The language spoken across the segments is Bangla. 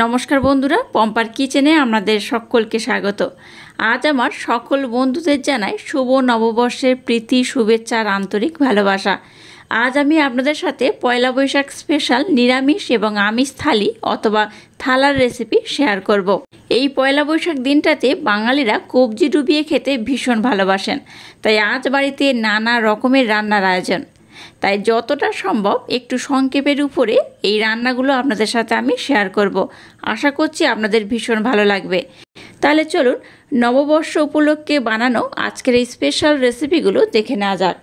নমস্কার বন্ধুরা, পম্পার কিচেনে আপনাদের সকলকে স্বাগত। আজ আমার সকল বন্ধুদের জানাই শুভ নববর্ষের প্রীতি, শুভেচ্ছা আর আন্তরিক ভালোবাসা। আজ আমি আপনাদের সাথে পয়লা বৈশাখ স্পেশাল নিরামিষ এবং আমিষ থালি অথবা থালার রেসিপি শেয়ার করব। এই পয়লা বৈশাখ দিনটাতে বাঙালিরা কবজি ডুবিয়ে খেতে ভীষণ ভালোবাসেন, তাই আজ বাড়িতে নানা রকমের রান্নার আয়োজন। তাই যতটা সম্ভব একটু সংক্ষেপের উপরে এই রান্নাগুলো আপনাদের সাথে আমি শেয়ার করব। আশা করছি আপনাদের ভীষণ ভালো লাগবে। তাহলে চলুন নববর্ষ উপলক্ষে বানানো আজকের এই স্পেশাল রেসিপিগুলো দেখে নেওয়া যাক।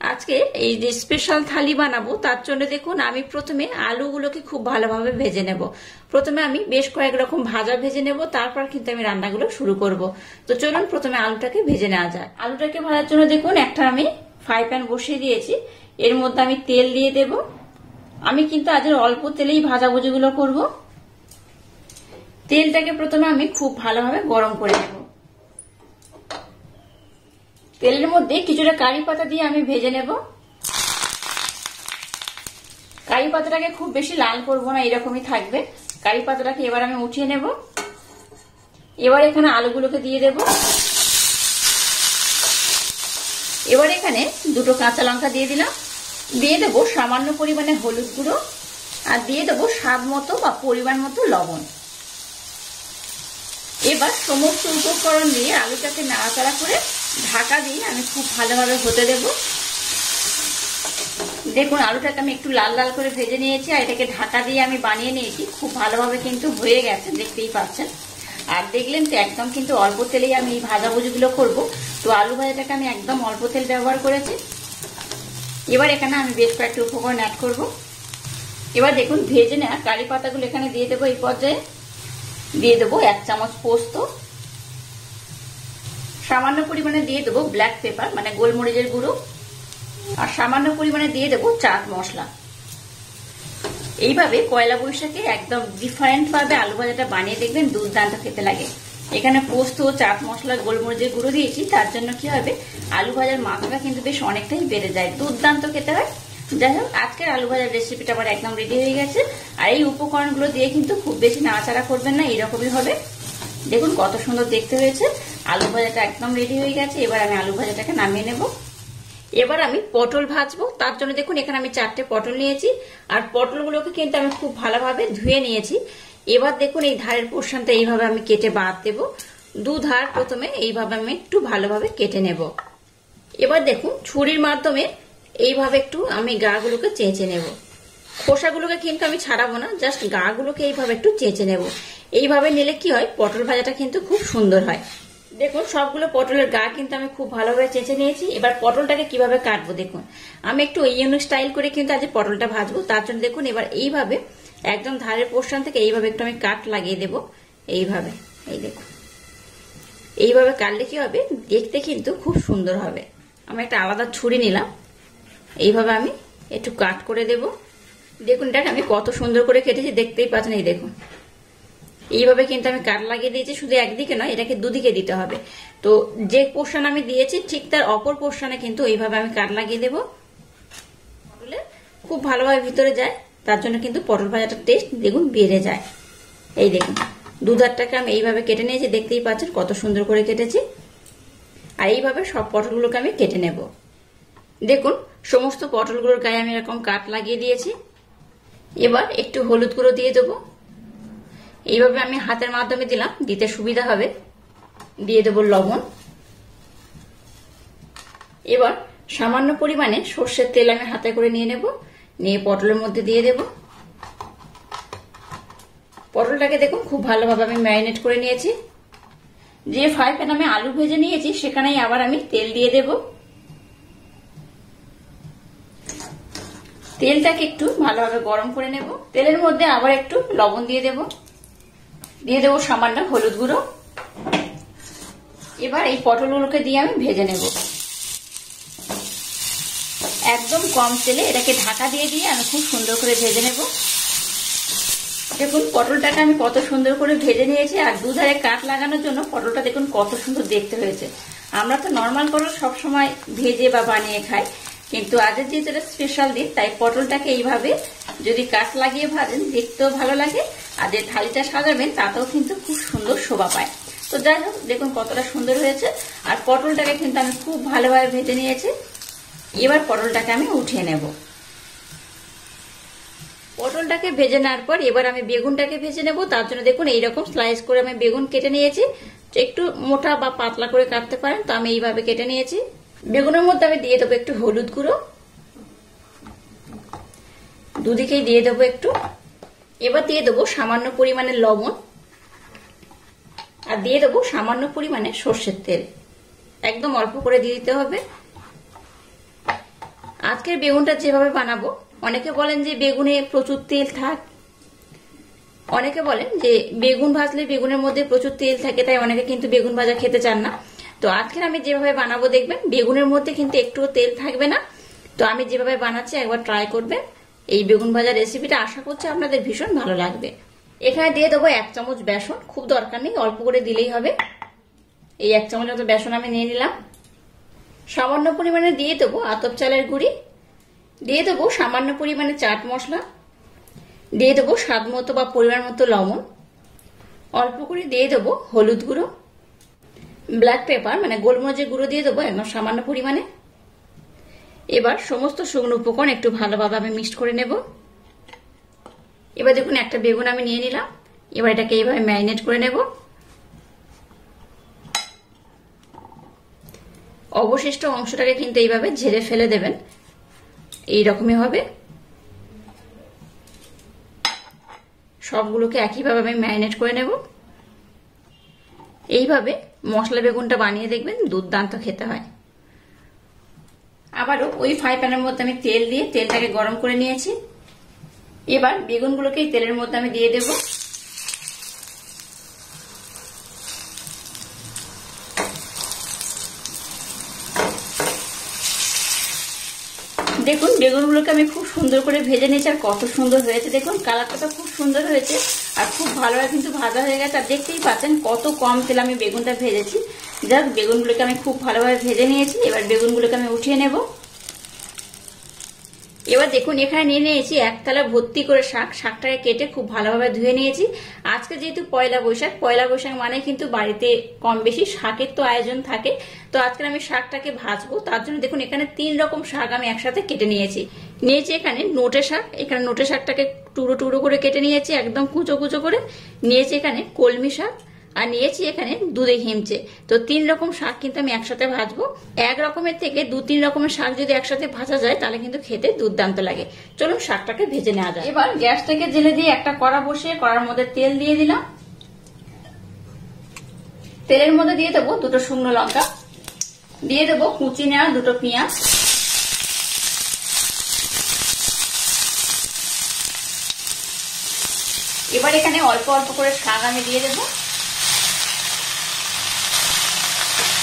আজকে এই যে স্পেশাল থালি বানাবো তার জন্য দেখুন আমি প্রথমে আলুগুলোকে খুব ভালোভাবে ভেজে নেব। প্রথমে আমি বেশ কয়েক রকম ভাজা ভেজে নেব, তারপর কিন্তু আমি রান্নাগুলো শুরু করব। তো চলুন প্রথমে আলুটাকে ভেজে নেওয়া যায়। আলুটাকে ভাজার জন্য দেখুন একটা আমি ফ্রাই প্যান বসিয়ে দিয়েছি, এর মধ্যে আমি তেল দিয়ে দেব। আমি কিন্তু আজ অল্প তেলেই ভাজাভুজিগুলো করব। তেলটাকে প্রথমে আমি খুব ভালোভাবে গরম করে নেব। তেলের মধ্যে কিছুটা কারি পাতা দিয়ে আমি ভেজে নেব। কারি পাতাটাকে খুব বেশি লাল করব না, এরকমই থাকবে। কারি পাতাটাকে এবার আমি উঠিয়ে নেব। এবার এখানে আলুগুলোকে দিয়ে দেব। এবার এখানে দুটো কাঁচা লঙ্কা দিয়ে দিলাম। দিয়ে দেবো সামান্য পরিমাণে হলুদ গুঁড়ো আর দিয়ে দেবো স্বাদ মতো বা পরিমাণ মতো লবণ। এবার সমস্ত উপকরণ দিয়ে আলুটাকে নাড়াচাড়া করে ঢাকা দিয়ে আমি খুব ভালোভাবে হতে দেব। দেখুন আলুটাকে আমি একটু লাল লাল করে ভেজে নিয়েছি আর এটাকে ঢাকা দিয়ে আমি বানিয়ে নিয়েছি। খুব ভালোভাবে কিন্তু হয়ে গেছে, দেখতেই পাচ্ছেন। আর দেখলেন তো একদম কিন্তু অল্প তেলেই আমি এই ভাজাভুজিগুলো করব। তো আলু ভাজাটাকে আমি একদম অল্প তেল ব্যবহার করেছি। এবার এখানে আমি বেশ কয়েকটা উপকরণ অ্যাড করব। এবার দেখুন ভেজে নেওয়া কারি পাতাগুলো এখানে দিয়ে দেবো। এই পর্যায়ে দিয়ে দেবো 1 চামচ পোস্ত, সামান্য পরিমাণে দিয়ে দেবো ব্ল্যাক পেপার মানে গোলমরিচের গুঁড়ো, আর সামান্য পরিমাণে দিয়ে দেবো চাট মশলা। এইভাবে পয়লা বৈশাখে একদম ডিফারেন্ট ভাবে আলু ভাজাটা বানিয়ে দেখবেন, দুর্দান্ত খেতে লাগে। এখানে পোস্ত, চাট মশলা, গোলমরিচের গুঁড়ো দিয়েছি, তার জন্য কি হবে আলু ভাজার মাত্রাটা কিন্তু বেশ অনেকটাই বেড়ে যায়, দুর্দান্ত খেতে হয়। যাই হোক, আজকের আলু ভাজার রেসিপিটা আবার একদম রেডি হয়ে গেছে। আর এই উপকরণগুলো দিয়ে কিন্তু খুব বেশি নাড়াচাড়া করবেন না, এইরকমই হবে। দেখুন কত সুন্দর দেখতে হয়েছে। আলু ভাজাটা একদম রেডি হয়ে গেছে। এবার আমি আলু ভাজাটাকে নামিয়ে নেব। এবার আমি পটল ভাজবো, তার জন্য দেখুন এখানে আমি 4টে পটল নিয়েছি আর পটলগুলোকে কিন্তু আমি খুব ভালোভাবে ধুয়ে নিয়েছি। এবার দেখুন এই ধারের পোর্শনটা এইভাবে আমি কেটে বাদ দেব। দুধার প্রথমে এইভাবে আমি একটু ভালোভাবে কেটে নেব। এবার দেখুন ছুরির মাধ্যমে এইভাবে একটু আমি গাগুলোকে চেঁচে নেব। খোসাগুলোকে কিন্তু আমি ছাড়াবো না, জাস্ট গাগুলোকে এইভাবে একটু চেঁচে নেব। এইভাবে নিলে কি হয় পটল ভাজাটা কিন্তু খুব সুন্দর হয়। দেখুন সবগুলো পটলের গা কিন্তু আমি খুব ভালোভাবে চেঁচে নিয়েছি। এবার পটলটাকে কিভাবে কাটবো দেখুন, আমি একটু ইউনিক স্টাইল করে কিন্তু আজ পটলটা ভাজবো। তার জন্য দেখুন এবার এইভাবে একদম ধারের পোর্শন থেকে এইভাবে একটু আমি কাট লাগিয়ে দেব। এইভাবে এই দেখুন এইভাবে কাটলে কি হবে দেখতে কিন্তু খুব সুন্দর হবে। আমি একটা আলাদা ছুরি নিলাম, এইভাবে আমি একটু কাট করে দেব। দেখুন এটা আমি কত সুন্দর করে কেটেছি, দেখতেই পাচ্ছেন। এই দেখুন এইভাবে কিন্তু আমি কাট লাগিয়ে দিয়েছি। শুধু একদিকে নয়, এটাকে দুদিকে দিতে হবে। তো যে পোর্শন আমি দিয়েছি ঠিক তার অপর পোর্শনে কিন্তু এইভাবে আমি কাট লাগিয়ে দেব। পটলে খুব ভালোভাবে ভিতরে যায়, তার জন্য কিন্তু পটল ভাজাটার টেস্ট দেখুন বেড়ে যায়। এই দেখুন দুধারটাকে আমি এইভাবে কেটে নিয়েছি, দেখতেই পাচ্ছেন কত সুন্দর করে কেটেছি। আর এইভাবে সব পটলগুলোকে আমি কেটে নেব। দেখুন সমস্ত পটলগুলোর গায়ে আমি এরকম কাট লাগিয়ে দিয়েছি। এবার একটু হলুদ গুঁড়ো দিয়ে দেবো। এইভাবে আমি হাতের মাধ্যমে দিলাম, দিতে সুবিধা হবে। দিয়ে দেবো লবণ। এবার সামান্য পরিমাণে সর্ষের তেল আমি হাতে করে নিয়ে নেব, নিয়ে পটলের মধ্যে দিয়ে দেব। পটলটাকে দেখুন খুব ভালোভাবে আমি ম্যারিনেট করে নিয়েছি। যে ফ্রাই প্যানে আমি আলু ভেজে নিয়েছি সেখানেই আবার আমি তেল দিয়ে দেব। তেলটাকে একটু ভালোভাবে গরম করে নেব। তেলের মধ্যে আবার একটু লবণ দিয়ে দেব, দিয়ে দেবো সামান্য হলুদ গুঁড়ো। এবার এই পটলগুলোকে দিয়ে আমি ভেজে নেব একদম কম তেলে। এটাকে ঢাকা দিয়ে দিয়ে আমি খুব সুন্দর করে ভেজে নেব। দেখুন পটলটাকে আমি কত সুন্দর করে ভেজে নিয়েছি। আর দুধারে কাট লাগানোর জন্য পটলটা দেখুন কত সুন্দর দেখতে হয়েছে। আমরা তো নর্মাল পটল সবসময় ভেজে বা বানিয়ে খাই, কিন্তু আজের যেহেতু স্পেশাল দিন তাই পটলটাকে এইভাবে যদি কাট লাগিয়ে ভাজেন দেখতেও ভালো লাগে আর যে থালিটা সাজাবেন তাতেও কিন্তু খুব সুন্দর শোভা পায়। তো যাই হোক, দেখুন কতটা সুন্দর হয়েছে। আর পটলটাকে কিন্তু আমি খুব ভালোভাবে ভেজে নিয়েছি। এবার পটলটাকে আমি উঠিয়ে নেব। পটলটাকে ভেজে নেওয়ার পর এবার আমি বেগুনটাকে ভেজে নেব। তার জন্য দেখুন এইরকম স্লাইস করে আমি বেগুন কেটে নিয়েছি। একটু মোটা বা পাতলা করে কাটতে পারেন, তো আমি এইভাবে কেটে নিয়েছি। বেগুনের মধ্যে আমি দিয়ে দেবো একটু হলুদ গুঁড়ো, দুদিকেই দিয়ে দেবো একটু। এবার দিয়ে দেবো সামান্য পরিমাণে লবণ, আর দিয়ে দেবো সামান্য পরিমাণে সর্ষের তেল। একদম অল্প করে দিয়ে দিতে হবে। আজকের বেগুনটা যেভাবে বানাবো, অনেকে বলেন যে বেগুনে প্রচুর তেল থাক, অনেকে বলেন যে বেগুন ভাজলে বেগুনের মধ্যে প্রচুর তেল থাকে, তাই অনেকে কিন্তু বেগুন ভাজা খেতে চান না। তো আজকের আমি যেভাবে বানাবো দেখবেন বেগুনের মধ্যে কিন্তু একটুও তেল থাকবে না। তো আমি যেভাবে বানাচ্ছি একবার ট্রাই করবেন। এই বেগুন ভাজার রেসিপিটা আশা করছি আপনাদের ভীষণ ভালো লাগবে। এখানে দিয়ে দেবো 1 চামচ বেসন, খুব দরকার নেই, অল্প করে দিলেই হবে। এই 1 চামচ মতো বেসন আমি নিয়ে নিলাম। সামান্য পরিমাণে দিয়ে দেবো আতপ চালের গুঁড়ি, দিয়ে দেবো সামান্য পরিমাণে চাট মশলা, দিয়ে দেবো স্বাদ মতো বা পরিমাণ মতো লবণ, অল্প করে দিয়ে দেবো হলুদ গুঁড়ো, ব্ল্যাক পেপার মানে গোলমরিচের গুঁড়ো দিয়ে দেবো একদম সামান্য পরিমাণে। এবার সমস্ত শুকনো উপকরণ একটু ভালোভাবে আমি মিক্সড করে নেব। এবার দেখুন একটা বেগুন আমি নিয়ে নিলাম। এবার এটাকে এইভাবে ম্যারিনেট করে নেব। অবশিষ্ট অংশটাকে কিন্তু এইভাবে ঝেড়ে ফেলে দেবেন, এইরকমই হবে। সবগুলোকে একইভাবে আমি ম্যারিনেট করে নেব। এইভাবে মশলা বেগুনটা বানিয়ে দেখবেন দুর্দান্ত খেতে হয়। আবারও ওই ফ্রাই প্যানের মধ্যে আমি তেল দিয়ে তেলটাকে গরম করে নিয়েছি। এবার বেগুনগুলোকে এই তেলের মধ্যে আমি দিয়ে দেব। দেখুন বেগুনগুলোকে আমি খুব সুন্দর করে ভেজে নিয়েছি, আর কত সুন্দর হয়েছে দেখুন, কালারটা খুব সুন্দর হয়েছে আর খুব ভালোভাবে কিন্তু ভাজা হয়ে গেছে। আর দেখতেই পাচ্ছেন কত কম তেল আমি বেগুনটা ভেজেছি। যাক, বেগুনগুলোকে আমি খুব ভালোভাবে ভেজে নিয়েছি। এবার বেগুনগুলোকে আমি উঠিয়ে নেব। এবার দেখুন এখানে নিয়ে নিয়েছি 1 থালা ভর্তি করে শাক। শাকটাকে কেটে খুব ভালোভাবে ধুয়ে নিয়েছি। আজকে যেহেতু পয়লা বৈশাখ মানে কিন্তু বাড়িতে কম বেশি শাকের তো আয়োজন থাকে। তো আজকে আমি শাকটাকে ভাজবো, তার জন্য দেখুন এখানে 3 রকম শাক আমি একসাথে কেটে নিয়েছি। এখানে নোটে শাক, এখানে নোটে শাকটাকে টুকরো টুকরো করে কেটে নিয়েছি একদম কুচো কুচো করে। নিয়েছি এখানে কলমি শাক, আর নিয়েছি এখানে দুধে হিমচে। তো 3 রকম শাক কিন্তু আমি একসাথে ভাজবো। এক রকমের থেকে 2-3 রকমের শাক যদি একসাথে ভাজা যায় তাহলে কিন্তু খেতে দুর্দান্ত লাগে। চলুন শাকটাকে ভেজে নেওয়া যায়। এবার গ্যাসটাকে জেলে দিয়ে একটা কড়া বসিয়ে কড়ার মধ্যে তেল দিয়ে দিলাম। তেলের মধ্যে দিয়ে দেবো 2টো শুকনো লঙ্কা, দিয়ে দেবো কুচি নেওয়া 2টো পেঁয়াজ, এবার এখানে অল্প অল্প করে শাক আমি দিয়ে দেবো।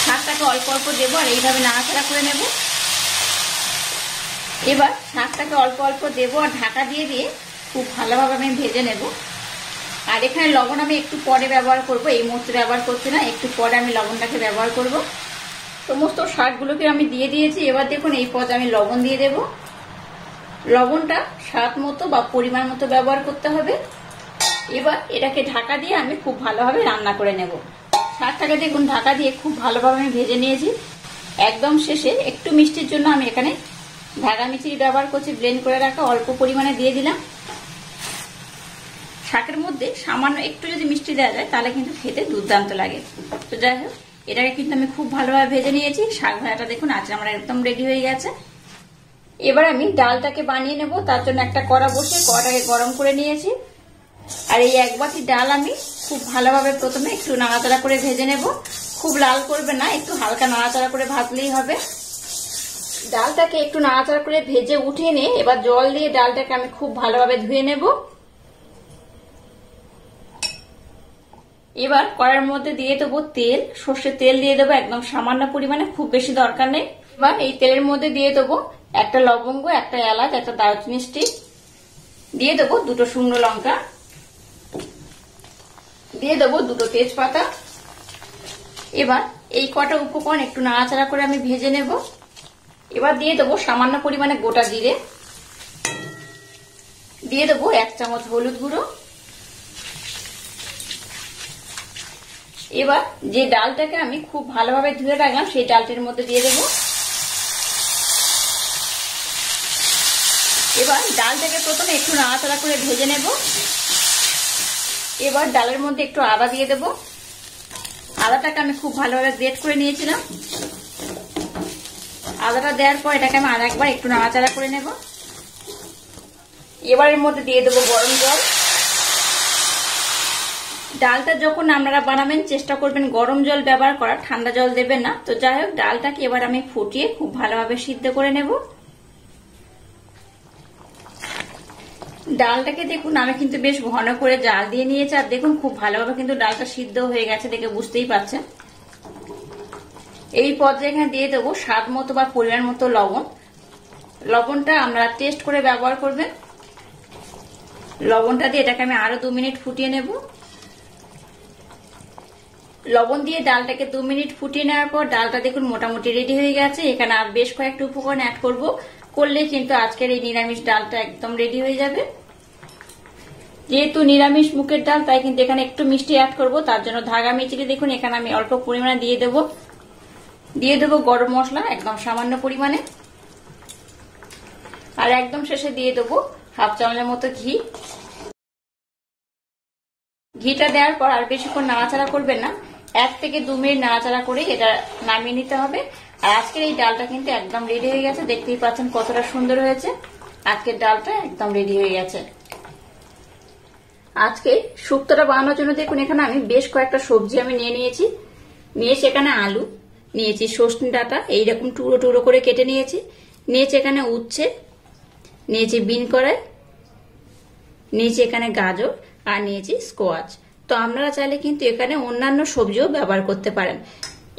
শাকটাকে অল্প অল্প দেবো আর এইভাবে নাড়াচাড়া করে নেব। এবার শাকটাকে অল্প অল্প দেবো আর ঢাকা দিয়ে দিয়ে খুব ভালোভাবে আমি ভেজে নেব। আর এখানে লবণ আমি একটু পরে ব্যবহার করব, এই মুহূর্তে ব্যবহার করছি না, একটু পরে আমি লবণটাকে ব্যবহার করব। সমস্ত শাকগুলোকে আমি দিয়ে দিয়েছি। এবার দেখুন এই পথে আমি লবণ দিয়ে দেব। লবণটা স্বাদ মতো বা পরিমাণ মতো ব্যবহার করতে হবে। এবার এটাকে ঢাকা দিয়ে আমি খুব ভালোভাবে রান্না করে নেব। শাকটাকে দেখুন ঢাকা দিয়ে খুব ভালোভাবে আমি ভেজে নিয়েছি। একদম শেষে একটু মিষ্টির জন্য আমি এখানে ঢাকা মিষ্টি ব্যবহার করছি, ব্লেন্ড করে রাখা, অল্প পরিমাণে দিয়ে দিলাম। শাকের মধ্যে সামান্য একটু যদি মিষ্টি দেওয়া যায় তাহলে কিন্তু খেতে দুর্দান্ত লাগে। তো যাই হোক, এটাকে কিন্তু আমি খুব ভালোভাবে ভেজে নিয়েছি। শাক ভাজাটা দেখুন আজকে আমার একদম রেডি হয়ে গেছে। এবার আমি ডালটাকে বানিয়ে নেব। তার জন্য একটা কড়া বসে কড়াটাকে গরম করে নিয়েছি। আর এই 1 বাটি ডাল আমি খুব ভালোভাবে প্রথমে একটু নাড়াচাড়া করে ভেজে নেব। খুব লাল করবে না, একটু হালকা নাড়াচাড়া করে ভাজলেই হবে। ডালটাকে একটু নাড়াচাড়া করে ভেজে উঠিয়ে নিয়ে এবার জল দিয়ে ডালটাকে আমি খুব ভালোভাবে ধুয়ে নেব। এবার কড়াইয়ের মধ্যে দিয়ে দেবো তেল, সর্ষের তেল দিয়ে দেবো একদম সামান্য পরিমাণে, খুব বেশি দরকার নেই। এবার এই তেলের মধ্যে দিয়ে দেবো একটা লবঙ্গ, একটা এলাচ, একটা দারুচিনি স্টিক, দিয়ে দেবো 2টো শুকনো লঙ্কা, দিয়ে দেবো 2টো তেজপাতা। এবার এই কটা উপকরণ একটু নাড়াচাড়া করে আমি ভেজে নেব। এবার দিয়ে দেবো সামান্য পরিমাণে গোটা জিরে, দিয়ে দেবো 1 চামচ হলুদ গুঁড়ো, এবার যে ডালটাকে আমি খুব ভালোভাবে ধুয়ে রাখলাম সেই ডালটির মধ্যে দিয়ে দেবো। এবার ডালটাকে প্রথমে একটু নাড়াচাড়া করে ভেজে নেব। এবার ডালের মধ্যে একটু আদা দিয়ে দেব। আদাটাকে আমি খুব ভালোভাবে গ্রেট করে নিয়েছিলাম। আদাটা দেওয়ার পর এটাকে আমি আর একবার একটু নাড়াচাড়া করে নেব। এবার এর মধ্যে দিয়ে দেবো গরম জল। ডালটা যখন আপনারা বানাবেন চেষ্টা করবেন গরম জল ব্যবহার করা, ঠান্ডা জল দেবেন না। তো যাই হোক, ডালটাকে এবার আমি ফুটিয়ে খুব ভালোভাবে সিদ্ধ করে নেব। ডালটাকে দেখুন আমি কিন্তু বেশ ঘন করে জাল দিয়ে নিয়েছি, আর দেখুন খুব ভালোভাবে কিন্তু ডালটা সিদ্ধ হয়ে গেছে, দেখে বুঝতেই পারছেন। এই পর্যায়ে এখানে দিয়ে দেবো স্বাদ মতো বা পরিমাণ মতো লবণ। লবণটা আমরা টেস্ট করে ব্যবহার করবেন। লবণটা দিয়ে এটাকে আমি আরো 2 মিনিট ফুটিয়ে নেব। লবণ দিয়ে ডালটাকে 2 মিনিট ফুটিয়ে নেওয়ার পর ডালটা দেখুন মোটামুটি রেডি হয়ে গেছে। এখানে আর বেশ কয়েকটা উপকরণ অ্যাড করব, করলে কিন্তু আজকের এই নিরামিষ ডালটা একদম রেডি হয়ে যাবে। যেহেতু নিরামিষ মুখের ডাল তাই কিন্তু এখানে একটু মিষ্টি অ্যাড করব, তার জন্য ধাগা মিচিরি দেখুন এখানে আমি অল্প পরিমাণে দিয়ে দেব গরম মশলা একদম সামান্য পরিমাণে, আর একদম শেষে দিয়ে দেবো 1/2 চামচের মতো ঘি। ঘিটা দেওয়ার পর আর বেশিক্ষণ নাড়াচাড়া করবেন না, 1 থেকে 2 মিনিট নাড়াচাড়া করে এটা নামিয়ে নিতে হবে। আর আজকের এই ডালটা কিন্তু একদম রেডি হয়ে গেছে, দেখতেই পাচ্ছেন কতটা সুন্দর হয়েছে। আজকের ডালটা একদম রেডি হয়ে গেছে। আজকে শুক্তোটা বানানোর জন্য দেখুন এখানে আমি বেশ কয়েকটা সবজি আমি নিয়েছি এখানে আলু নিয়েছি, সজনে ডাঁটা এইরকম টুকরো টুকরো করে কেটে নিয়েছি এখানে উচ্ছে নিয়েছি, বিন কড়াই নিয়েছি, এখানে গাজর আর নিয়েছি স্কোয়াচ। তো আপনারা চাইলে কিন্তু এখানে অন্যান্য সবজিও ব্যবহার করতে পারেন।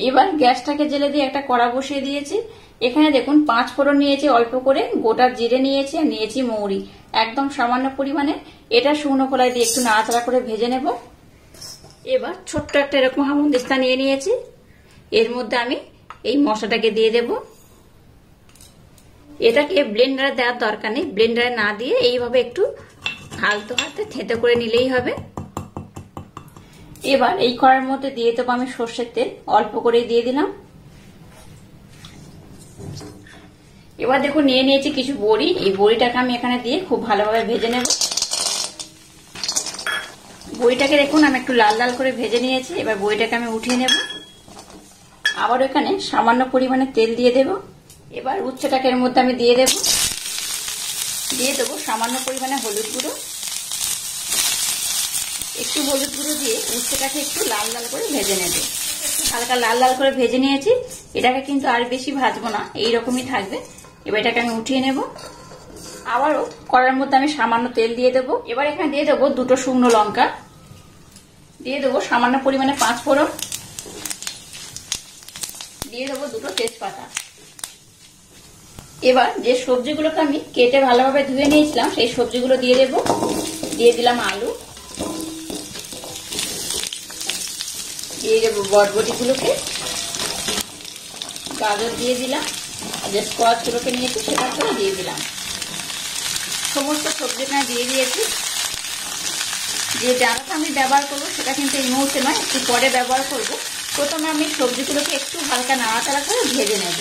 এবার গ্যাসটাকে জেলে দিয়ে একটা কড়া বসিয়ে দিয়েছি। এখানে দেখুন 5 ফোড়ন নিয়েছি অল্প করে, গোটা জিরে নিয়েছি আর নিয়েছি মৌরি একদম সামান্য পরিমাণে। এটা শুকনো খোলায় দিয়ে একটু নাড়াচাড়া করে ভেজে নেব। এবার ছোট্ট একটা এরকম হামুদিস্তা নিয়েছি, এর মধ্যে আমি এই মশলাটাকে দিয়ে দেব। এটাকে ব্লেন্ডারে দেওয়ার দরকার নেই, ব্লেন্ডারে না দিয়ে এইভাবে একটু আলতো হাতে থেঁতো করে নিলেই হবে। এবার এই কড়ার মধ্যে দিয়ে দেবো আমি সর্ষের তেল, অল্প করে দিয়ে দিলাম। এবার দেখুন নিয়েছি কিছু বড়ি, এই বড়িটাকে আমি এখানে দিয়ে খুব ভালোভাবে ভেজে নেব। বড়িটাকে দেখুন আমি একটু লাল লাল করে ভেজে নিয়েছি। এবার বড়িটাকে আমি উঠিয়ে নেব। আবার এখানে সামান্য পরিমাণে তেল দিয়ে দেব। এবার উচ্ছেটাকে এর মধ্যে আমি দিয়ে দেবো সামান্য পরিমাণে হলুদ গুঁড়ো। একটু হলুদ গুঁড়ো দিয়ে উচ্ছেটাকে একটু লাল লাল করে ভেজে নেব। হালকা লাল লাল করে ভেজে নিয়েছি, এটাকে কিন্তু আর বেশি ভাজবো না, এইরকমই থাকবে। এবার এটাকে আমি উঠিয়ে নেব। আবারও কড়ার মধ্যে আমি সামান্য তেল দিয়ে দেবো। এবার এখানে দিয়ে দেবো 2টো শুকনো লঙ্কা, দিয়ে দেবো সামান্য পরিমাণে 5 ফোড়ন, দিয়ে দেবো 2টো তেজপাতা। এবার যে সবজিগুলোকে আমি কেটে ভালোভাবে ধুয়ে নিয়েছিলাম সেই সবজিগুলো দিয়ে দেবো। দিয়ে দিলাম আলু, দিয়ে দেবো বরবটিগুলোকে, গাজর দিয়ে দিলাম, আর যে স্কোয়াচ গুলোকে নিয়েছি সেটাকেও দিয়ে দিলাম। সমস্ত সবজিটা দিয়ে দিয়েছি। যে ডালটা আমি ব্যবহার করবো সেটা কিন্তু এই মুহূর্তে নয়, একটু পরে ব্যবহার করব। প্রথমে আমি সবজিগুলোকে একটু হালকা নাড়াচাড়া করে ভেজে নেব।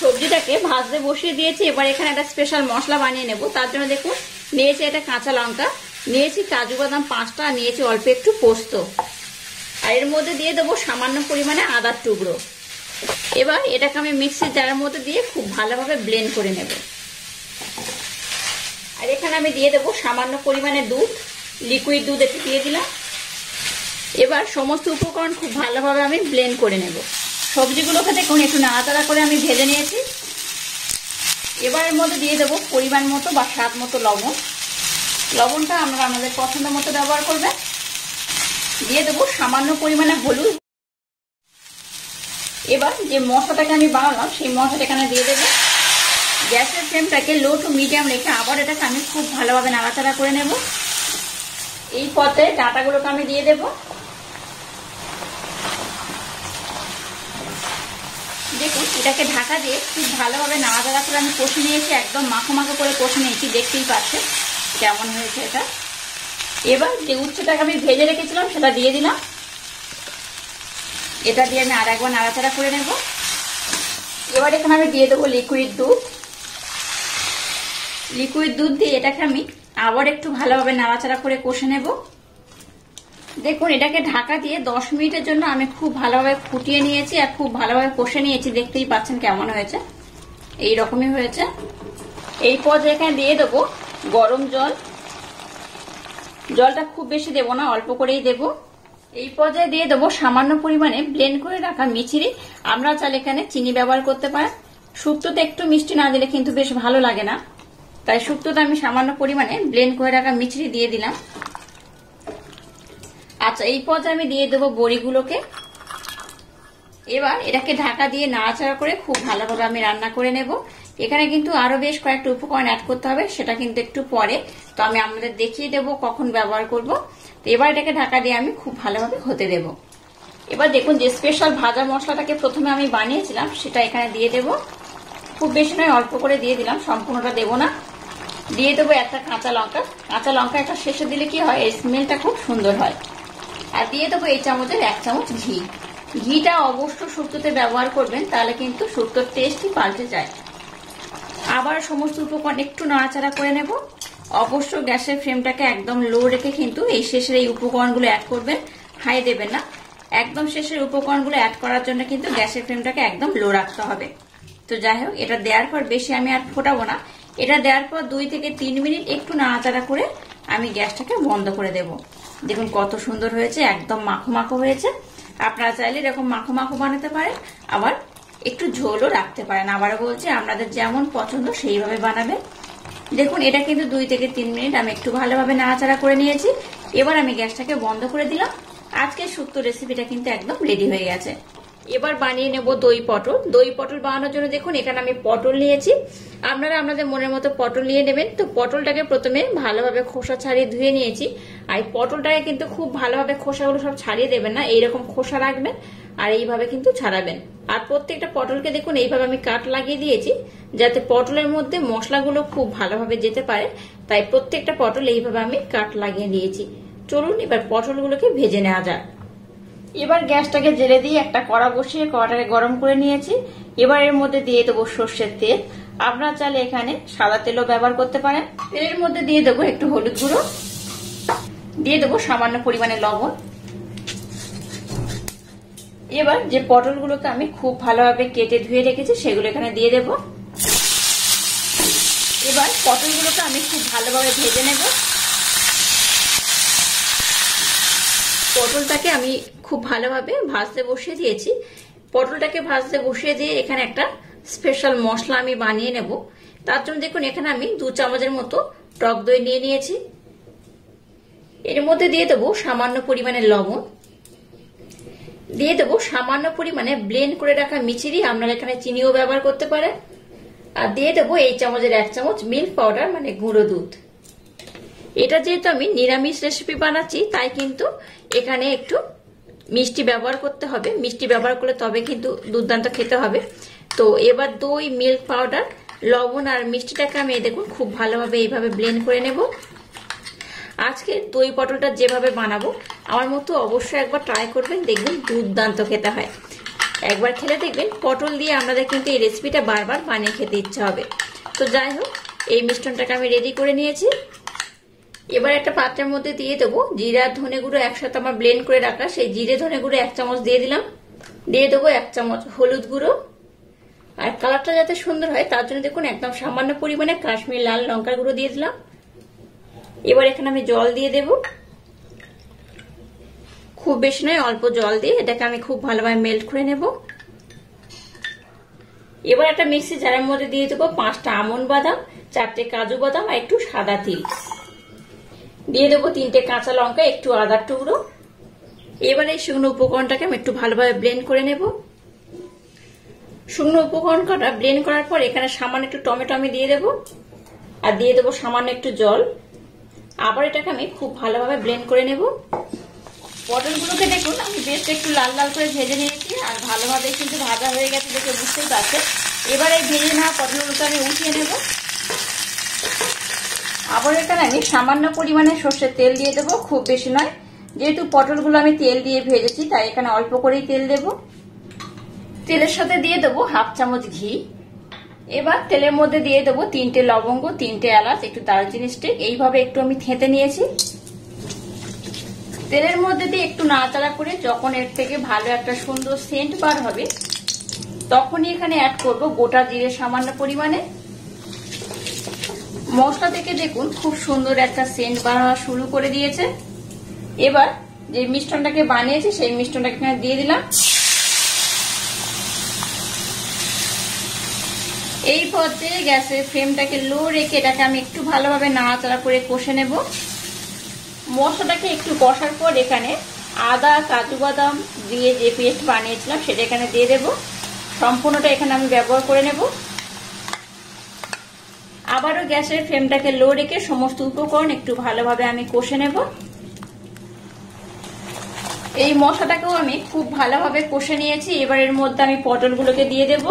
সবজিটাকে ভাজতে বসিয়ে দিয়েছি। এবার এখানে একটা স্পেশাল মশলা বানিয়ে নেব। তার জন্য দেখুন নিয়েছি একটা কাঁচা লঙ্কা, নিয়েছি কাজু বাদাম 5টা, নিয়েছি অল্প একটু পোস্ত, আর এর মধ্যে দিয়ে দেবো সামান্য পরিমাণে আদার টুকরো। এবার এটাকে আমি মিক্সির জারের মধ্যে দিয়ে খুব ভালোভাবে ব্লেন্ড করে নেব। আর এখানে আমি দিয়ে দেবো সামান্য পরিমাণে দুধ, লিকুইড দুধ একটু দিয়ে দিলাম। এবার সমস্ত উপকরণ খুব ভালোভাবে আমি ব্লেন্ড করে নেব। সবজিগুলোকে দেখুন একটু নাড়াচাড়া করে আমি ভেজে নিয়েছি। এবার এর মধ্যে দিয়ে দেবো পরিমাণ মতো বা স্বাদ মতো লবণ। লবণটা আমরা আমাদের পছন্দ মতো ব্যবহার করবেন। দিয়ে দেবো সামান্য পরিমাণে হলুদ। এবার যে মশলাটাকে আমি বানালাম সেই মশলাটা এখানে দিয়ে দেবো। গ্যাসের ফ্লেমটাকে লো টু মিডিয়াম রেখে আবার এটাকে আমি খুব ভালোভাবে নাড়াচাড়া করে নেব। এই পর্যায়ে ডাঁটাগুলোকে আমি দিয়ে দেবো। দেখুন এটাকে ঢাকা দিয়ে খুব ভালোভাবে নাড়াচাড়া করে আমি কষে নিয়েছি, একদম মাখো মাখো করে কষে নিয়েছি, দেখতেই পাচ্ছেন কেমন হয়েছে এটা। এবার যে উচ্ছেটাকে আমি ভেজে রেখেছিলাম সেটা দিয়ে দিলাম। এটা দিয়ে আমি আর একবার নাড়াচাড়া করে নেব। এবার এখানে আমি দিয়ে দেবো লিকুইড দুধ। লিকুইড দুধ দিয়ে এটাকে আমি আবার একটু ভালোভাবে নাড়াচাড়া করে কষে নেব। দেখুন এটাকে ঢাকা দিয়ে 10 মিনিটের জন্য আমি খুব ভালোভাবে ফুটিয়ে নিয়েছি আর খুব ভালোভাবে কষে নিয়েছি। দেখতেই পাচ্ছেন কেমন হয়েছে, এই রকমই হয়েছে। এই পর্যায়ে এখানে দিয়ে দেবো গরম জল। জলটা খুব বেশি দেবো না, অল্প করেই দেবো। এই পর্যায়ে দিয়ে দেবো সামান্য পরিমাণে ব্লেন্ড করে রাখা মিছরি। আমরা চাইলে এখানে চিনি ব্যবহার করতে পারেন। শুক্তোতে একটু মিষ্টি না দিলে কিন্তু বেশ ভালো লাগে না, তাই শুক্তোতে আমি সামান্য পরিমাণে ব্লেন্ড করে রাখা মিছরি দিয়ে দিলাম। আচ্ছা, এই পর্যায়ে আমি দিয়ে দেবো বড়িগুলোকে। এবার এটাকে ঢাকা দিয়ে নাড়াচাড়া করে খুব ভালোভাবে আমি রান্না করে নেব। এখানে কিন্তু আরো বেশ কয়েকটা উপকরণ অ্যাড করতে হবে, সেটা কিন্তু একটু পরে, তো আমি আপনাদের দেখিয়ে দেব কখন ব্যবহার করব। তো এবার এটাকে ঢাকা দিয়ে আমি খুব ভালোভাবে হতে দেব। এবার দেখুন যে স্পেশাল ভাজা মশলাটাকে প্রথমে আমি বানিয়েছিলাম সেটা এখানে দিয়ে দেব। খুব বেশি নয়, অল্প করে দিয়ে দিলাম, সম্পূর্ণটা দেব না। দিয়ে দেবো একটা কাঁচা লঙ্কা। কাঁচা লঙ্কা একটা শেষে দিলে কি হয়, এই স্মেলটা খুব সুন্দর হয়। আর দিয়ে দেবো এই চামচের 1 চামচ ঘি। ঘিটা অবশ্য শুক্তোতে ব্যবহার করবেন, তাহলে কিন্তু শুক্তোর টেস্টই পাল্টে যায়। আবার সমস্ত উপকরণ একটু নাড়াচাড়া করে নেব। অবশ্য গ্যাসের ফ্লেমটাকে একদম লো রেখে কিন্তু এই শেষের এই উপকরণগুলো অ্যাড করবেন, হাই দেবেন না। একদম শেষের উপকরণগুলো অ্যাড করার জন্য কিন্তু গ্যাসের ফ্লেমটাকে একদম লো রাখতে হবে। তো যাই হোক, এটা দেওয়ার পর বেশি আমি আর ফোটাবো না। এটা দেওয়ার পর 2 থেকে 3 মিনিট একটু নাড়াচাড়া করে আমি গ্যাসটাকে বন্ধ করে দেব। দেখুন কত সুন্দর হয়েছে, একদম মাখো মাখো হয়েছে। আপনারা চাইলে এরকম মাখো মাখো বানাতে পারেন, আবার একটু ঝোলও রাখতে পারেন। আবারও বলছি, আপনাদের যেমন পছন্দ সেইভাবে বানাবেন। দেখুন এটা কিন্তু 2 থেকে 3 মিনিট আমি একটু ভালোভাবে নাড়াচাড়া করে নিয়েছি। এবার আমি গ্যাসটাকে বন্ধ করে দিলাম। আজকের শুক্তো রেসিপিটা কিন্তু একদম রেডি হয়ে গেছে। এবার বানিয়ে নেব দই পটল। দই পটল বানানোর জন্য দেখুন এখানে আমি পটল নিয়েছি। আপনারা আপনাদের মনের মতো পটল নিয়ে নেবেন। তো পটলটাকে প্রথমে ভালোভাবে খোসা ছাড়িয়ে ধুয়ে নিয়েছি। আর পটলটাকে কিন্তু খুব ভালোভাবে খোসাগুলো সব ছাড়িয়ে দেবেন না, এইরকম খোসা রাখবেন আর এইভাবে কিন্তু ছাড়াবেন। আর প্রত্যেকটা পটলকে দেখুন এইভাবে আমি কাট লাগিয়ে দিয়েছি, যাতে পটলের মধ্যে মশলাগুলো খুব ভালোভাবে যেতে পারে। তাই প্রত্যেকটা পটল এইভাবে আমি কাট লাগিয়ে দিয়েছি। চলুন এবার পটলগুলোকে ভেজে নেওয়া যাক। এবার গ্যাসটাকে জেলে দিয়ে একটা কড়া বসিয়ে কড়াটাকে গরম করে নিয়েছি। এবার এর মধ্যে দিয়ে দেবো সর্ষের তেল। আপনারা চাইলে এখানে সাদা তেলও ব্যবহার করতে পারেন। তেলের মধ্যে দিয়ে দেবো একটু হলুদ গুঁড়ো, দিয়ে দেবো সামান্য পরিমাণে লবণ। এবার যে পটলগুলোকে আমি খুব ভালোভাবে কেটে ধুয়ে রেখেছি সেগুলো এখানে দিয়ে দেব। এবার পটলগুলোকে আমি খুব ভালোভাবে ভেজে নেব। পটলটাকে আমি খুব ভালোভাবে ভাজতে বসিয়ে দিয়েছি। পটলটাকে ভাজতে বসিয়ে দিয়ে এখানে একটা স্পেশাল মশলা আমি বানিয়ে নেব। তার জন্য দেখুন এখানে আমি 2 চামচের মতো টক দই নিয়ে নিয়েছি। এর মধ্যে দিয়ে দেবো সামান্য পরিমাণে লবণ, দিয়ে দেবো সামান্য পরিমাণে ব্লেন্ড করে রাখা মিছরি। আপনারা এখানে চিনিও ব্যবহার করতে পারেন। আর দিয়ে দেবো এই চামচের 1 চামচ মিল্ক পাউডার, মানে গুঁড়ো দুধ। এটা যেহেতু আমি নিরামিষ রেসিপি বানাচ্ছি, তাই কিন্তু এখানে একটু মিষ্টি ব্যবহার করতে হবে। মিষ্টি ব্যবহার করলে তবে কিন্তু দুর্দান্ত খেতে হবে। তো এবার দই, মিল্ক পাউডার, লবণ আর মিষ্টিটাকে আমি দেখুন খুব ভালোভাবে এইভাবে ব্লেন্ড করে নেব। আজকে দই পটলটা যেভাবে বানাবো আমার মতো অবশ্যই একবার ট্রাই করবেন, দেখবেন দুর্দান্ত খেতে হয়। একবার খেলে দেখবেন পটল দিয়ে আপনাদের কিন্তু এই রেসিপিটা বারবার বানিয়ে খেতে ইচ্ছা হবে। তো যাই হোক, এই মিশ্রণটাকে আমি রেডি করে নিয়েছি। এবার একটা পাত্রের মধ্যে দিয়ে দেবো জিরা ধনে গুঁড়ো একসাথে আমার ব্লেন্ড করে রাখা, সেই জিরে ধনে গুঁড়ো 1 চামচ দিয়ে দিলাম। দিয়ে দেবো 1 চামচ হলুদ গুঁড়ো। আর কালারটা যাতে সুন্দর হয় তার জন্য দেখুন একদম সামান্য পরিমাণে কাশ্মীর লাল লঙ্কার গুঁড়ো দিয়ে দিলাম। এবার এখানে আমি জল দিয়ে দেব, খুব বেশি নয়, অল্প জল দিয়ে এটাকে আমি খুব ভালোভাবে মেল্ট করে নেব। এবার একটা মিক্সি জারের মধ্যে দিয়ে দেবো 5টা আমন্ড বাদাম, 4টে কাজু বাদাম আর একটু সাদা তিল। দিয়ে দেবো 3টে কাঁচা লঙ্কা, একটু আদার টুকরো। এবার এই শুকনো উপকরণটাকে আমি একটু ভালোভাবে ব্লেন্ড করে নেব। শুকনো উপকরণ করা ব্লেন্ড করার পর এখানে সামান্য একটু টমেটো আমি দিয়ে দেবো আর দিয়ে দেবো সামান্য একটু জল। আবার এটাকে আমি খুব ভালোভাবে ব্লেন্ড করে নেব। পটলগুলোকে দেখুন আমি বেশ একটু লাল লাল করে ভেজে নিয়েছি আর ভালোভাবে কিন্তু ভাজা হয়ে গেছে দেখে বুঝতেই পারছেন। এবার এই ভেজে নেওয়া পটলগুলোকে আমি উঠিয়ে নেব। আবার এখানে আমি সামান্য পরিমাণে সর্ষের তেল দিয়ে দেবো, খুব বেশি নয়। যেহেতু পটলগুলো আমি তেল দিয়ে ভেজেছি তাই এখানে অল্প করেই তেল দেব। তেলের সাথে দিয়ে দেবো 1/2 চামচ ঘি। এবার তেলের মধ্যে দিয়ে দেবো 3টে লবঙ্গ, 3টে এলাচ, একটু দারচিনি স্টিক। এইভাবে একটু আমি থেঁতে নিয়েছি। তেলের মধ্যে দিয়ে একটু নাড়াচাড়া করে যখন এর থেকে ভালো একটা সুন্দর সেন্ট বার হবে তখনই এখানে অ্যাড করব গোটা জিরে সামান্য পরিমাণে। মশলা থেকে দেখুন খুব সুন্দর একটা সেন্ট বার হওয়া শুরু করে দিয়েছে। এবার যে মিশ্রণটাকে বানিয়েছি সেই মিশ্রণটাকে এখানে দিয়ে দিলাম। এই পর্যায়ে গ্যাসের ফ্লেমটাকে লো রেখে এটাকে আমি একটু ভালোভাবে নাড়াচাড়া করে কষে নেব। মশলাটাকে একটু কষার পর এখানে আদা, কাজু বাদাম দিয়ে যে পেস্ট বানিয়েছিলাম সেটা এখানে দিয়ে দেব। সম্পূর্ণটা এখানে আমি ব্যবহার করে নেব। আবারও গ্যাসের ফ্লেমটাকে লো রেখে সমস্ত উপকরণ একটু ভালোভাবে আমি কষে নেব। এই মশলাটাকেও আমি খুব ভালোভাবে কষে নিয়েছি। এবার এর মধ্যে আমি পটলগুলোকে দিয়ে দেব।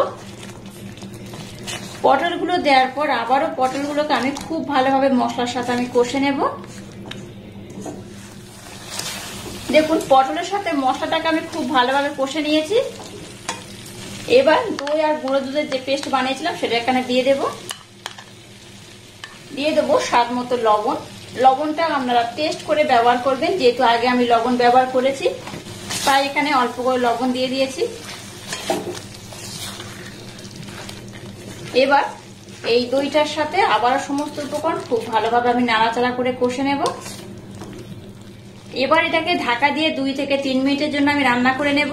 পটলগুলো দেওয়ার পর আবারও পটলগুলোকে আমি খুব ভালোভাবে মশলার সাথে আমি কষে নেব। দেখুন পটলের সাথে মশলাটাকে আমি খুব ভালোভাবে কষে নিয়েছি। এবার দই আর গুঁড়ো দুধের যে পেস্ট বানিয়েছিলাম সেটা এখানে দিয়ে দেব। দিয়ে দেবো স্বাদ মতো লবণ। লবণটা আপনারা টেস্ট করে ব্যবহার করবেন, যেহেতু আগে আমি লবণ ব্যবহার করেছি তাই এখানে অল্প করে লবণ দিয়ে দিয়েছি। এবার এই দইটার সাথে আবার সমস্ত উপকরণ খুব ভালোভাবে আমি নাড়াচাড়া করে কষে নেব। এবার এটাকে ঢাকা দিয়ে 2 থেকে 3 মিনিটের জন্য আমি রান্না করে নেব।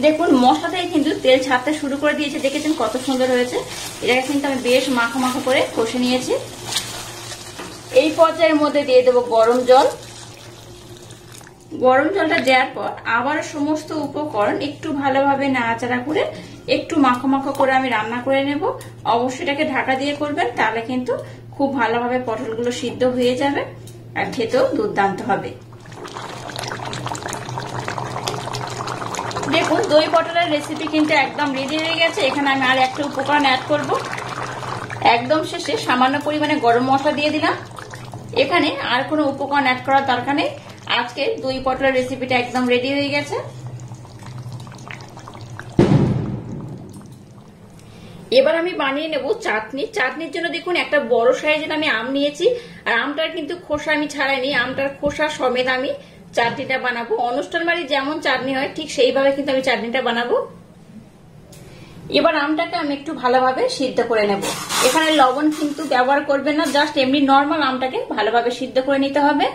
দেখুন মশলাটাই কিন্তু তেল ছাড়তে শুরু করে দিয়েছে, দেখেছেন কত সুন্দর হয়েছে। এটাকে কিন্তু আমি বেশ মাখো মাখো করে কষে নিয়েছি। এই পর্যায়ের মধ্যে দিয়ে দেবো গরম জল। গরম জলটা দেওয়ার পর আবার সমস্ত উপকরণ একটু ভালোভাবে নাড়াচাড়া করে একটু মাখো মাখো করে আমি রান্না করে নেব। অবশ্যই এটাকে ঢাকা দিয়ে করবেন, তাহলে কিন্তু খুব ভালোভাবে পটলগুলো সিদ্ধ হয়ে যাবে আর খেতেও দুর্দান্ত হবে। দেখুন দই পটলের রেসিপি কিন্তু একদম রেডি হয়ে গেছে। এখানে আমি আর একটা উপকরণ অ্যাড করব। একদম শেষে সামান্য পরিমাণে গরম মশলা দিয়ে দিলাম। এখানে আর কোনো উপকরণ অ্যাড করার দরকার নেই। আজকে দই পটলের রেসিপিটা একদম রেডি হয়ে গেছে। এবার আমি বানিয়ে নেব চাটনি। চাটনির জন্য দেখুন একটা বড় সাইজের আমি আম নিয়েছি, আর আমটার কিন্তু খোসা আমি ছাড়াইনি, আমটার খোসা সমেত আমি চাটনিটা বানাবো। অনুষ্ঠান বাড়ি যেমন চাটনি হয় ঠিক সেইভাবে কিন্তু আমি চাটনিটা বানাবো। এবার আমটাকে আমি একটু ভালোভাবে সিদ্ধ করে নেব। এখানে লবণ কিন্তু ব্যবহার করবেন না, জাস্ট এমনি নর্মাল আমটাকে ভালোভাবে সিদ্ধ করে নিতে হবে।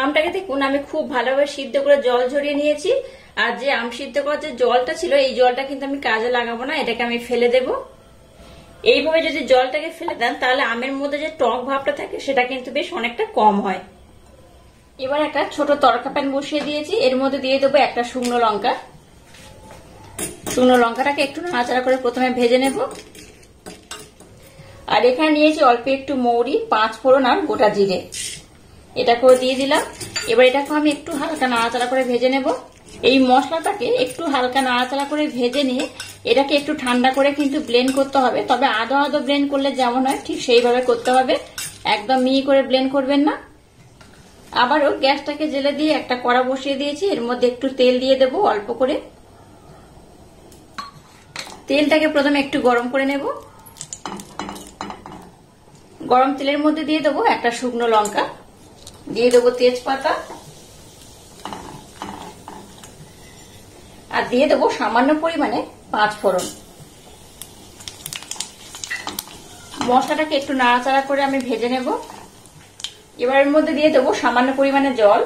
আমটাকে দেখুন আমি খুব ভালোভাবে সিদ্ধ করে জল ঝরিয়ে নিয়েছি। আর যে আম সিদ্ধ করার যে জলটা ছিল এই জলটা কিন্তু আমি কাজে লাগাবো না, এটাকে আমি ফেলে দেব। এইভাবে যদি জলটাকে ফেলে দেন তাহলে আমের মধ্যে যে টক ভাবটা থাকে সেটা কিন্তু বেশ অনেকটা কম হয়। এবার একটা ছোট তড়কা প্যান বসিয়ে দিয়েছি, এর মধ্যে দিয়ে দেবো একটা শুকনো লঙ্কা। শুকনো লঙ্কাটাকে একটু নাড়াচাড়া করে প্রথমে ভেজে নেব। আর এখানে নিয়েছি অল্প একটু মৌরি, 5 ফোড়ন আর গোটা জিরে, এটাকেও দিয়ে দিলাম। এবার এটাকে আমি একটু হালকা নাড়াচাড়া করে ভেজে নেব। এই মশলাটাকে একটু হালকা নাড়াচাড়া করে ভেজে নিয়ে এটাকে একটু ঠান্ডা করে কিন্তু ব্লেন্ড করতে হবে। তবে আদো আদো ব্লেন্ড করলে যেমন হয় ঠিক সেইভাবে করতে হবে, একদম মিহি করে ব্লেন্ড করবেন না। আবারও গ্যাসটাকে জেলে দিয়ে একটা কড়া বসিয়ে দিয়েছি, এর মধ্যে একটু তেল দিয়ে দেবো অল্প করে। তেলটাকে প্রথমে একটু গরম করে নেব। গরম তেলের মধ্যে দিয়ে দেবো একটা শুকনো লঙ্কা, দিয়ে দেবো তেজপাতা, আর দিয়ে দেবো সামান্য পরিমাণে 5 ফোড়ন। মশলাটাকে একটু নাড়াচাড়া করে আমি ভেজে নেব। এবার এর মধ্যে দিয়ে দেবো সামান্য পরিমাণে জল।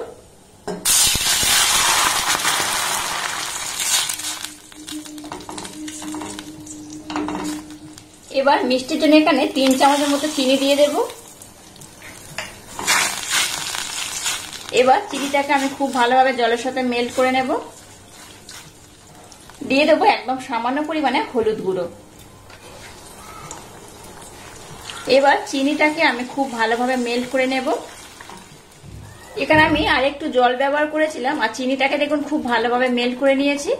এবার মিষ্টির জন্য এখানে 3 চামচের মতো চিনি দিয়ে দেব। এবার চিনিটাকে আমি খুব ভালোভাবে জলের সাথে মেল্ট করে নেব। দিয়ে দেবো একদম সামান্য পরিমাণে হলুদ গুঁড়ো। এবার চিনিটাকে আমি খুব ভালোভাবে মেল্ট করে নেব। এখানে আমি আরেকটু জল ব্যবহার করেছিলাম, আর চিনিটাকে দেখুন খুব ভালোভাবে মেল্ট করে নিয়েছি।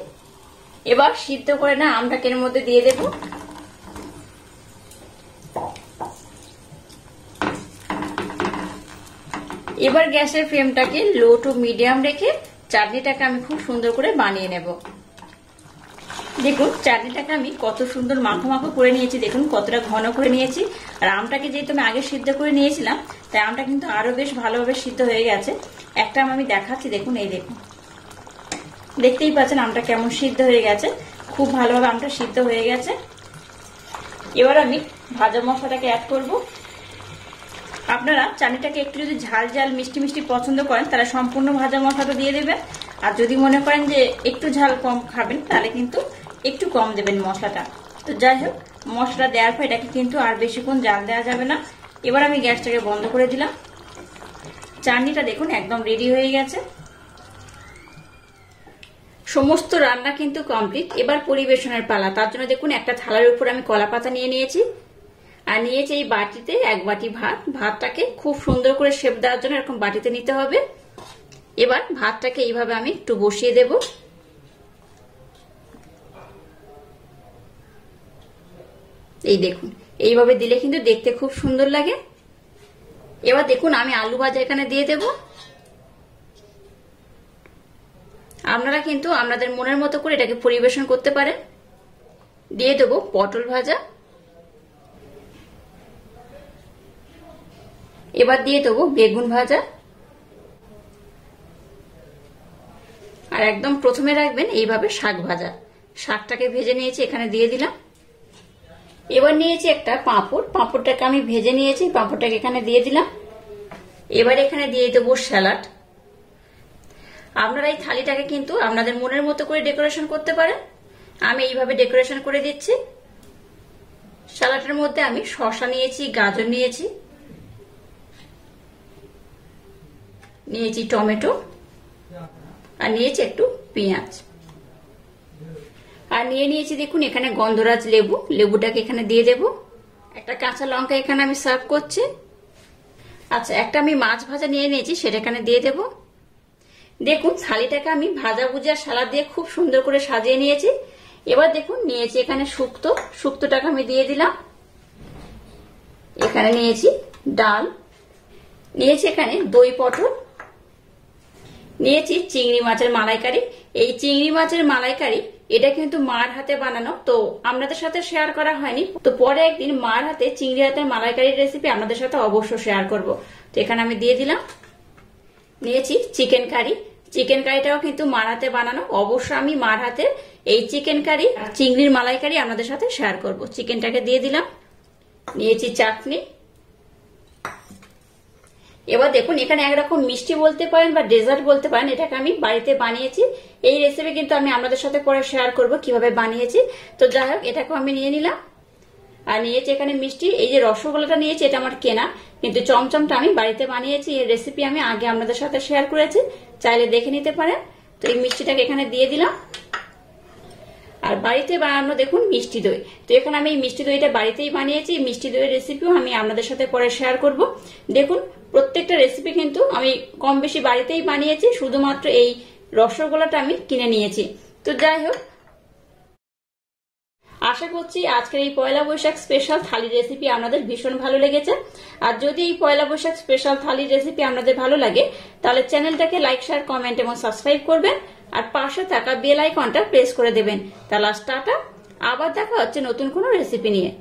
এবার সিদ্ধ করে না আমটাকে এর মধ্যে দিয়ে দেব। এবার গ্যাসের ফ্লেমটাকে লো টু মিডিয়াম রেখে চাটনিটাকে আমি খুব সুন্দর করে বানিয়ে নেব। দেখুন চাটনিটাকে আমি কত সুন্দর মাখো মাখো করে নিয়েছি, দেখুন কতটা ঘন করে নিয়েছি। আর আমটাকে যেহেতু আমি আগে সিদ্ধ করে নিয়েছিলাম তাই আমটা কিন্তু আরো বেশ ভালোভাবে সিদ্ধ হয়ে গেছে। একটা আম আমি দেখাচ্ছি, দেখুন এই দেখুন, দেখতেই পাচ্ছেন আমটা কেমন সিদ্ধ হয়ে গেছে, খুব ভালোভাবে আমটা সিদ্ধ হয়ে গেছে। এবার আমি ভাজা মশলাটাকে অ্যাড করব। আপনারা চাটনিটাকে একটু যদি ঝাল ঝাল মিষ্টি মিষ্টি পছন্দ করেন তাহলে সম্পূর্ণ ভাজা মশলাটা দিয়ে দেবেন। আর যদি মনে করেন যে একটু ঝাল কম খাবেন তাহলে কিন্তু একটু কম দেবেন মশলাটা। তো যাই হোক, মশলা দেওয়ার পর এটাকে কিন্তু আর বেশিক্ষণ জাল দেওয়া যাবে না। এবার আমি গ্যাসটাকে বন্ধ করে দিলাম। চাটনিটা দেখুন একদম রেডি হয়ে গেছে। সমস্ত রান্না কিন্তু কমপ্লিট। এবার পরিবেশনের পালা। তার জন্য দেখুন একটা থালার উপর আমি কলা পাতা নিয়ে নিয়েছি, আর নিয়েছি এই বাটিতে 1 বাটি ভাত। ভাতটাকে খুব সুন্দর করে শেপ দেওয়ার জন্য এরকম বাটিতে নিতে হবে। এবার ভাতটাকে এইভাবে আমি একটু বসিয়ে দেব। এই দেখুন, এইভাবে দিলে কিন্তু দেখতে খুব সুন্দর লাগে। এবার দেখুন আমি আলু ভাজা এখানে দিয়ে দেব। আপনারা কিন্তু আপনাদের মনের মতো করে এটাকে পরিবেশন করতে পারেন। দিয়ে দেব পটল ভাজা। এবার দিয়ে দেবো বেগুন ভাজা। আর একদম প্রথমে রাখবেন এইভাবে শাক ভাজা। শাকটাকে ভেজে নিয়েছি, এখানে দিয়ে দিলাম। এবার নিয়েছি একটা পাঁপড়। পাঁপড়টাকে আমি ভেজে নিয়েছি, পাঁপড়টাকে এখানে দিয়ে দিলাম। এবার এখানে দিয়ে দেবো স্যালাড। আপনারা এই থালিটাকে কিন্তু আপনাদের মনের মতো করে ডেকোরেশন করতে পারেন। আমি এইভাবে ডেকোরেশন করে দিচ্ছি। স্যালাডের মধ্যে আমি শসা নিয়েছি, গাজর নিয়েছি, নিয়েছি টমেটো, আর নিয়েছি একটু পেঁয়াজ, আর নিয়ে নিয়েছি দেখুন এখানে গন্ধরাজ লেবু। লেবুটাকে এখানে দিয়ে দেব। একটা কাঁচা লঙ্কা এখানে আমি সার্ভ করছি। আচ্ছা, একটা আমি মাছ ভাজা নিয়ে নিয়েছি, সেটা এখানে দিয়ে দেব। দেখুন থালিটাকে আমি ভাজা ভুজা সালাদ দিয়ে খুব সুন্দর করে সাজিয়ে নিয়েছি। এবার দেখুন নিয়েছি এখানে শুক্তো। শুক্তোটাকে আমি দিয়ে দিলাম। এখানে নিয়েছি ডাল, নিয়েছি এখানে দই পটল, নিয়েছি চিংড়ি মাছের মালাইকারি। এই চিংড়ি মাছের মালাইকারি এটা কিন্তু মার হাতে বানানো, তো আপনাদের সাথে শেয়ার করা হয়নি। তো পরে একদিন মার হাতে চিংড়ি হাতের মালাইকারির রেসিপি আপনাদের সাথে অবশ্য শেয়ার করব। তো এখানে আমি দিয়ে দিলাম। নিয়েছি চিকেন কারি। চিকেন কারিটাও কিন্তু মার হাতে বানানো, অবশ্য আমি মার হাতে এই চিকেন কারি চিংড়ির মালাইকারি আপনাদের সাথে শেয়ার করব। চিকেনটাকে দিয়ে দিলাম। নিয়েছি চাটনি। এবার দেখুন এখানে একরকম মিষ্টি বলতে পারেন বা ডেজার্ট বলতে পারেন, এটাকে আমি বাড়িতে বানিয়েছি। এই রেসিপি কিন্তু আমি আপনাদের সাথে পরে শেয়ার করব কিভাবে বানিয়েছি। তো যাই হোক, এটাকেও আমি নিয়ে নিলাম। আর নিয়েছি এখানে মিষ্টি। এই যে রসগোল্লাটা নিয়েছি এটা আমার কেনা, কিন্তু চমচমটা আমি বাড়িতে বানিয়েছি। এই রেসিপি আমি আগে আপনাদের সাথে শেয়ার করেছি, চাইলে দেখে নিতে পারেন। তো এই মিষ্টিটাকে এখানে দিয়ে দিলাম। আর বাড়িতে বানানো দেখুন মিষ্টি দই। তো এখানে আমি এই মিষ্টি দইটা বাড়িতেই বানিয়েছি। মিষ্টি দইয়ের রেসিপিও আমি আপনাদের সাথে পরে শেয়ার করব। দেখুন প্রত্যেকটা রেসিপি কিন্তু আমি কম বেশি বাড়িতেই বানিয়েছি, শুধুমাত্র এই রসগোল্লাটা আমি কিনে নিয়েছি। তো যাই হোক, আশা করছি আজকের এই পয়লা বৈশাখ স্পেশাল থালি রেসিপি আপনাদের ভীষণ ভালো লেগেছে। আর যদি এই পয়লা বৈশাখ স্পেশাল থালি রেসিপি আপনাদের ভালো লাগে তাহলে চ্যানেলটাকে লাইক, শেয়ার, কমেন্ট এবং সাবস্ক্রাইব করবেন। আর পাশে থাকা বেল আইকনটা প্রেস করে দেবেন। তাহলে টাটা, আবার দেখা হচ্ছে নতুন কোনো রেসিপি নিয়ে।